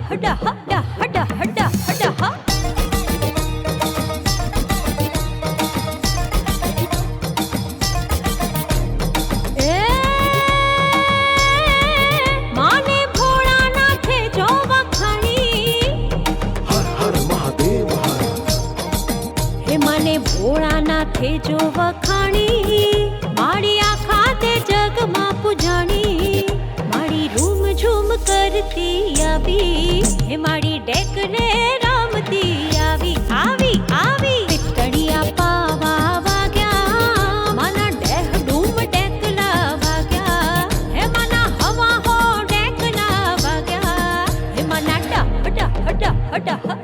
હડા હડા હડા હડા હડા હા એ માને ભોળાનાથે જો વખાણી હર હર મહાદેવ હર હે માને ભોળાનાથે જો વખાણી મારી આખા તે જગમાં પૂજાણી મારી રૂમ ઝૂમ કરતી આવી હે મારી ડેકને રમતી આવી આવી આવી પિત્તળિયા પાવા વાગ્યા માના ડેહ ડૂમ ડેકલા વાગ્યા હે માના હવા હો ડેકલા વાગ્યા હે માના ડા હડા હડા હડા